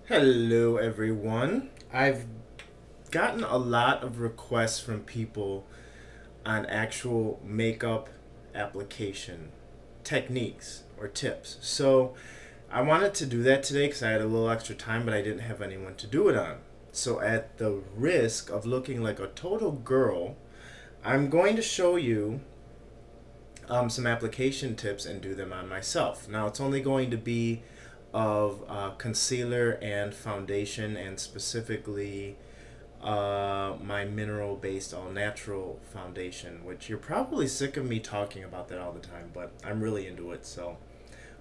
Hello, everyone. I've gotten a lot of requests from people on actual makeup application techniques or tips. So I wanted to do that today because I had a little extra time, but I didn't have anyone to do it on. So, at the risk of looking like a total girl, I'm going to show you some application tips and do them on myself. Now, it's only going to be of concealer and foundation, and specifically my mineral based all natural foundation, which you're probably sick of me talking about that all the time, but I'm really into it. So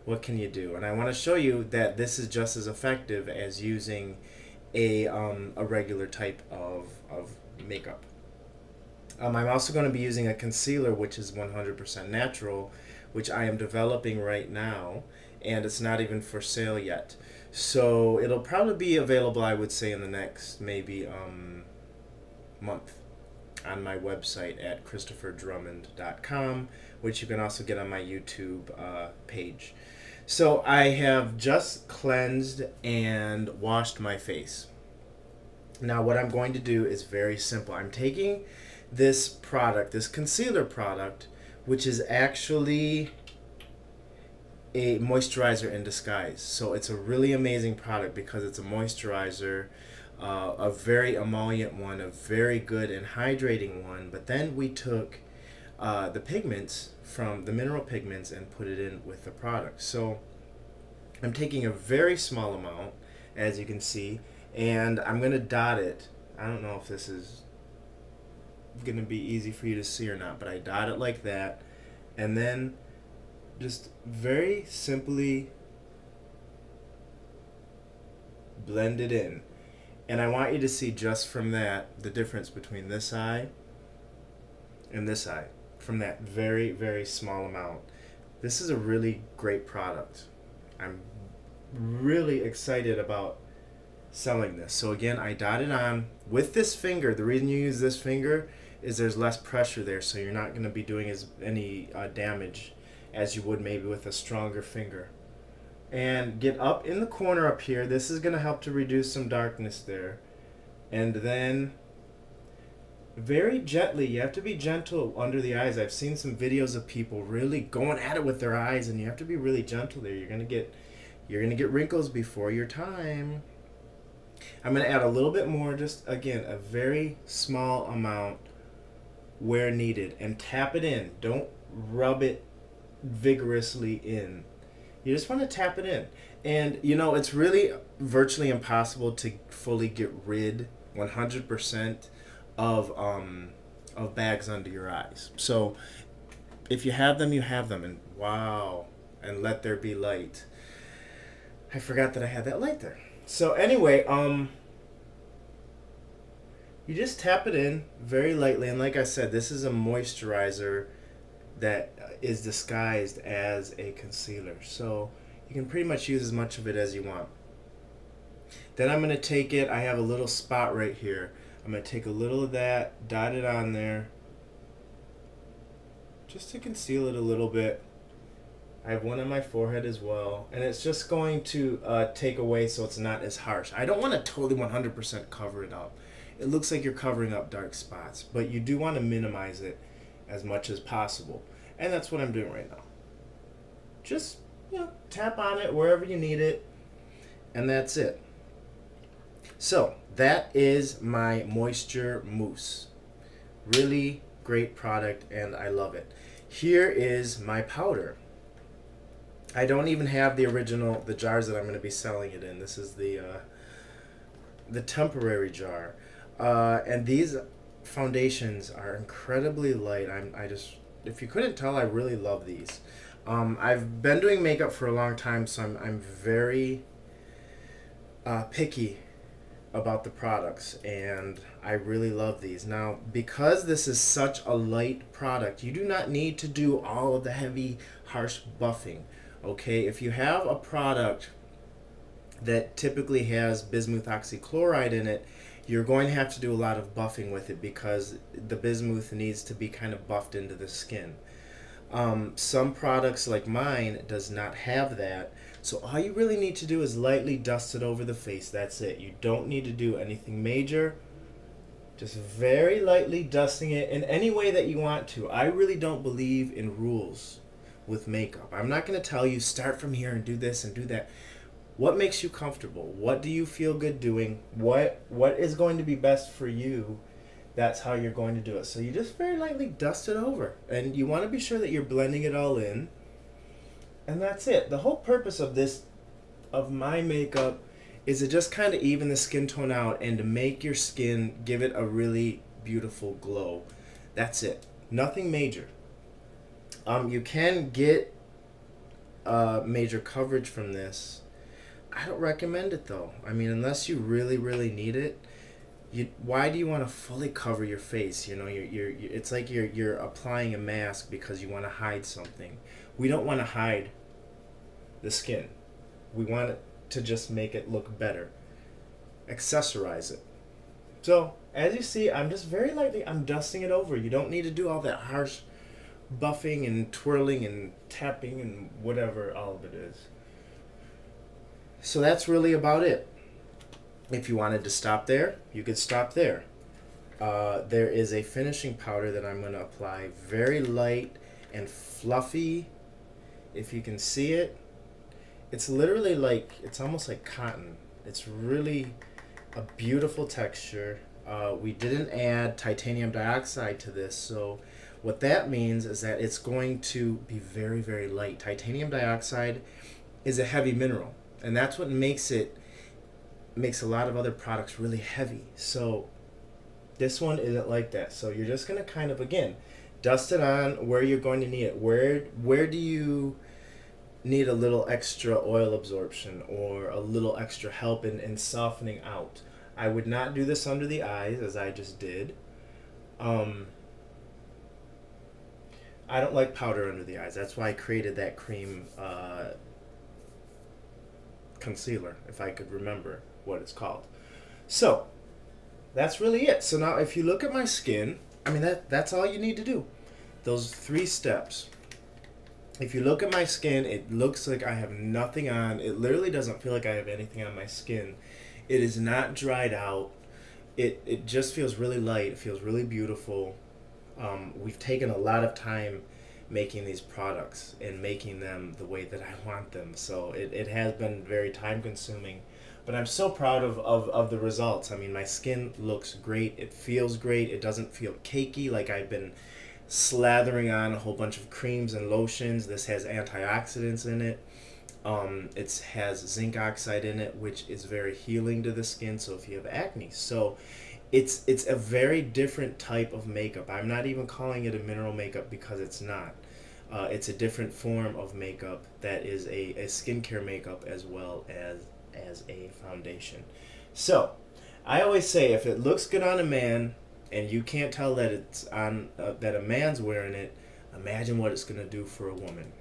what can you do? And I want to show you that this is just as effective as using a regular type of makeup. I'm also going to be using a concealer which is 100% natural, which I am developing right now, and it's not even for sale yet. So it'll probably be available, I would say, in the next maybe month on my website at ChristopherDrummond.com, which you can also get on my YouTube page. So I have just cleansed and washed my face. Now what I'm going to do is very simple. I'm taking this product, this concealer product, which is actually a moisturizer in disguise. So it's a really amazing product because it's a moisturizer, a very emollient one, a very good and hydrating one. But then we took the pigments from the mineral pigments and put it in with the product. So I'm taking a very small amount, as you can see, and I'm going to dot it. I don't know if this is going to be easy for you to see or not, but I dot it like that, and then just very simply blend it in. And I want you to see just from that the difference between this eye and this eye from that very, very small amount. This is a really great product. I'm really excited about selling this. So again, I dot it on with this finger. The reason you use this finger is there's less pressure there, so you're not going to be doing any damage as you would maybe with a stronger finger. And get up in the corner up here. This is going to help to reduce some darkness there. And then very gently, you have to be gentle under the eyes. I've seen some videos of people really going at it with their eyes, and you have to be really gentle there. You're going to get wrinkles before your time. I'm going to add a little bit more, just again a very small amount where needed, and tap it in. Don't rub it vigorously in. You just want to tap it in. And you know, it's really virtually impossible to fully get rid 100% of bags under your eyes. So if you have them, you have them. And wow, and let there be light. I forgot that I had that light there. So anyway, you just tap it in very lightly, and like I said, this is a moisturizer that is disguised as a concealer, so you can pretty much use as much of it as you want. Then I'm going to take it, I have a little spot right here, I'm going to take a little of that, dot it on there, just to conceal it a little bit. I have one on my forehead as well, and it's just going to take away so it's not as harsh. I don't want to totally 100% cover it up. It looks like you're covering up dark spots, but you do want to minimize it as much as possible. And that's what I'm doing right now. Just, you know, tap on it wherever you need it, and that's it. So that is my Moisture Mousse. Really great product, and I love it. Here is my powder. I don't even have the original, the jars that I'm going to be selling it in. This is the temporary jar. And these foundations are incredibly light. If you couldn't tell, I really love these. I've been doing makeup for a long time, so I'm very picky about the products, and I really love these. Now, because this is such a light product, you do not need to do all of the heavy, harsh buffing. Okay, if you have a product that typically has bismuth oxychloride in it, you're going to have to do a lot of buffing with it because the bismuth needs to be kind of buffed into the skin. Some products like mine does not have that. So all you really need to do is lightly dust it over the face. That's it. You don't need to do anything major. Just very lightly dusting it in any way that you want to. I really don't believe in rules with makeup. I'm not going to tell you start from here and do this and do that. What makes you comfortable? What do you feel good doing? What is going to be best for you? That's how you're going to do it. So you just very lightly dust it over. And you want to be sure that you're blending it all in. And that's it. The whole purpose of this, of my makeup, is to just kind of even the skin tone out and to make your skin give it a really beautiful glow. That's it. Nothing major. You can get major coverage from this. I don't recommend it though. I mean, unless you really, really need it. Why do you want to fully cover your face? You know, it's like you're applying a mask because you want to hide something. We don't want to hide the skin. We want it to just make it look better. Accessorize it. So, as you see, I'm just very lightly, I'm dusting it over. You don't need to do all that harsh buffing and twirling and tapping and whatever all of it is. So that's really about it. If you wanted to stop there, you could stop there. There is a finishing powder that I'm going to apply. Very light and fluffy. If you can see it, it's literally like, it's almost like cotton. It's really a beautiful texture. We didn't add titanium dioxide to this, so what that means is that it's going to be very, very light. Titanium dioxide is a heavy mineral, and that's what makes a lot of other products really heavy. So this one isn't like that. So you're just going to kind of, again, dust it on where you're going to need it. Where do you need a little extra oil absorption or a little extra help in softening out? I would not do this under the eyes as I just did. I don't like powder under the eyes. That's why I created that cream concealer, if I could remember what it's called. So that's really it. So now if you look at my skin, I mean, that's all you need to do. Those 3 steps. If you look at my skin, it looks like I have nothing on. It literally doesn't feel like I have anything on my skin. It is not dried out. It just feels really light. It feels really beautiful. We've taken a lot of time making these products and making them the way that I want them. So it has been very time consuming. But I'm so proud of the results. I mean, my skin looks great. It feels great. It doesn't feel cakey like I've been slathering on a whole bunch of creams and lotions. This has antioxidants in it. It has zinc oxide in it, which is very healing to the skin. So if you have acne, so it's a very different type of makeup. I'm not even calling it a mineral makeup because it's not. It's a different form of makeup that is a skincare makeup as well as a foundation. So I always say, if it looks good on a man and you can't tell that it's on that a man's wearing it, imagine what it's gonna do for a woman.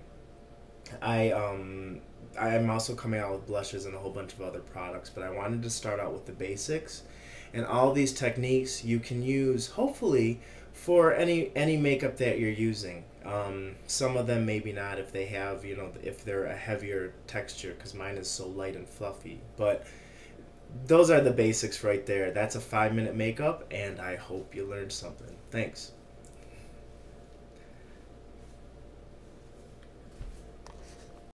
I'm also coming out with blushes and a whole bunch of other products, but I wanted to start out with the basics, and all these techniques you can use hopefully for any makeup that you're using. Some of them maybe not if they have, you know, if they're a heavier texture, because mine is so light and fluffy. But those are the basics right there. That's a 5-minute makeup, and I hope you learned something. Thanks.